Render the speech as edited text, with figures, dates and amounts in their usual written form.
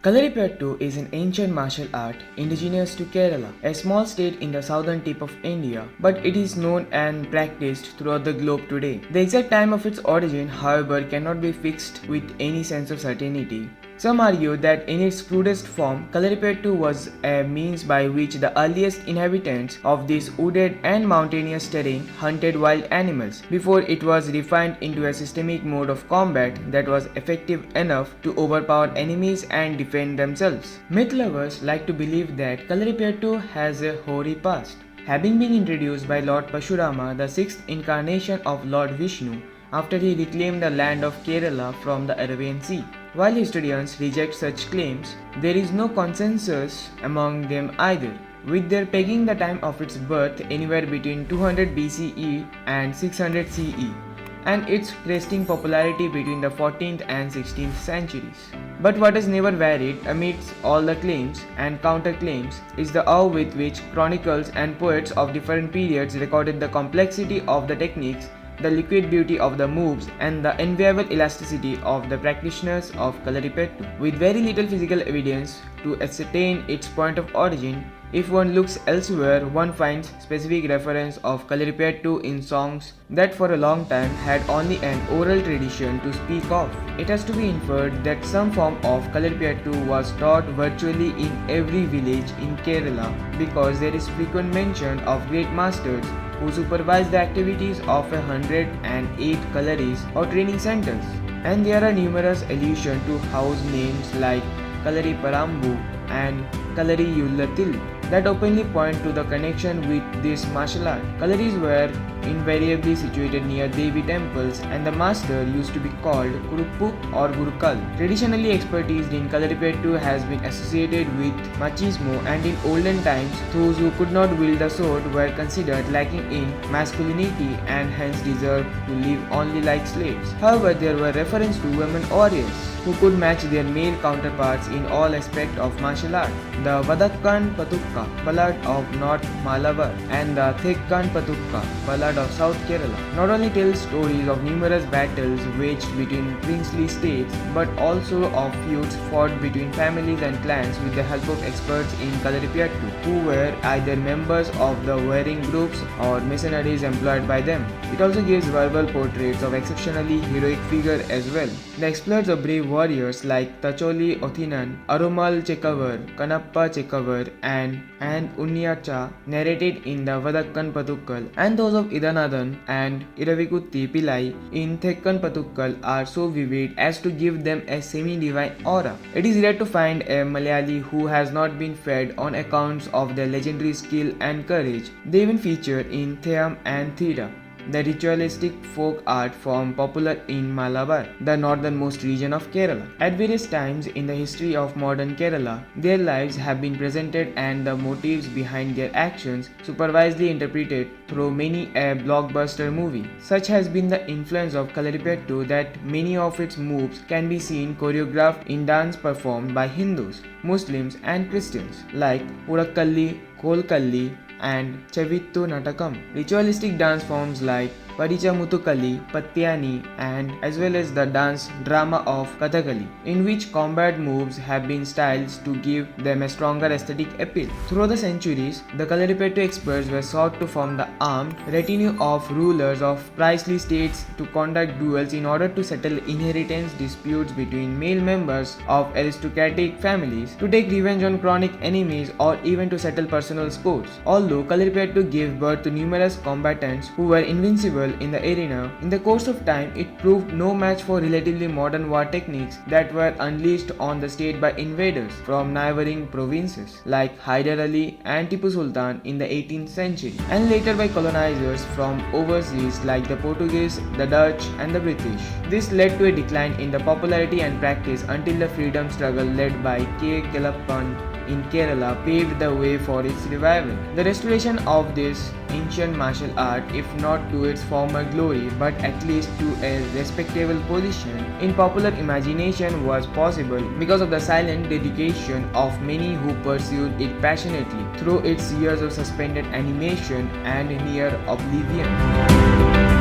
Kalaripayattu is an ancient martial art indigenous to Kerala, a small state in the southern tip of India, but it is known and practiced throughout the globe today. The exact time of its origin, however, cannot be fixed with any sense of certainty. Some argue that in its crudest form, Kalaripayattu was a means by which the earliest inhabitants of this wooded and mountainous terrain hunted wild animals before it was refined into a systemic mode of combat that was effective enough to overpower enemies and defend themselves. Myth lovers like to believe that Kalaripayattu has a hoary past, having been introduced by Lord Parasurama, the sixth incarnation of Lord Vishnu, after he reclaimed the land of Kerala from the Arabian Sea. While historians reject such claims, there is no consensus among them either, with their pegging the time of its birth anywhere between 200 BCE and 600 CE, and its cresting popularity between the 14th and 16th centuries. But what has never varied amidst all the claims and counterclaims is the awe with which chroniclers and poets of different periods recorded the complexity of the techniques, the liquid beauty of the moves, and the enviable elasticity of the practitioners of Kalaripayattu. With very little physical evidence to ascertain its point of origin, if one looks elsewhere, one finds specific reference of Kalaripayattu in songs that for a long time had only an oral tradition to speak of. It has to be inferred that some form of Kalaripayattu was taught virtually in every village in Kerala because there is frequent mention of great masters who supervise the activities of 108 Kalaris or training centers. And there are numerous allusions to house names like Kalarippayattu and Kalaripayattu that openly point to the connection with this martial art. Kalaris were invariably situated near Devi temples, and the master used to be called Kuruppu or Gurukal. Traditionally, expertise in Kalaripayattu has been associated with machismo, and in olden times, those who could not wield the sword were considered lacking in masculinity and hence deserved to live only like slaves. However, there were references to women warriors who could match their male counterparts in all aspects of martial art. The Vadakkan Patukka, ballad of North Malabar, and the Thekkan Patukka, ballad of South Kerala, not only tell stories of numerous battles waged between princely states, but also of feuds fought between families and clans with the help of experts in Kalaripayattu, who were either members of the warring groups or mercenaries employed by them. It also gives verbal portraits of exceptionally heroic figures as well. The exploits of brave warriors like Tacholi Othinan, Arumal Chekavar, Kanappa Chekavar, and Unniyacha narrated in the Vadakkan Patukkal, and those of Idanathan and Iravikutty Pillai in Thekkan Patukkal are so vivid as to give them a semi-divine aura. It is rare to find a Malayali who has not been fed on accounts of their legendary skill and courage. They even feature in Theam and Theda, the ritualistic folk art form popular in Malabar, the northernmost region of Kerala. At various times in the history of modern Kerala, their lives have been presented and the motives behind their actions supervisedly interpreted through many a blockbuster movie. Such has been the influence of Kalaripayattu that many of its moves can be seen choreographed in dance performed by Hindus, Muslims, and Christians, like Urakkalli, Kolkalli, and Chavittu Natakam. Ritualistic dance forms like Parichamutukali, Patyani, and as well as the dance drama of Kathakali, in which combat moves have been styled to give them a stronger aesthetic appeal. Through the centuries, the Kalaripayattu experts were sought to form the armed retinue of rulers of princely states to conduct duels in order to settle inheritance disputes between male members of aristocratic families, to take revenge on chronic enemies, or even to settle personal scores. Although Kalaripayattu gave birth to numerous combatants who were invincible in the arena, in the course of time it proved no match for relatively modern war techniques that were unleashed on the state by invaders from neighboring provinces like Hyder Ali and Tipu Sultan in the 18th century, and later by colonizers from overseas like the Portuguese, the Dutch, and the British. This led to a decline in the popularity and practice until the freedom struggle led by K. Kelappan in Kerala paved the way for its revival. The restoration of this ancient martial art, if not to its former glory, but at least to a respectable position in popular imagination, was possible because of the silent dedication of many who pursued it passionately through its years of suspended animation and near oblivion.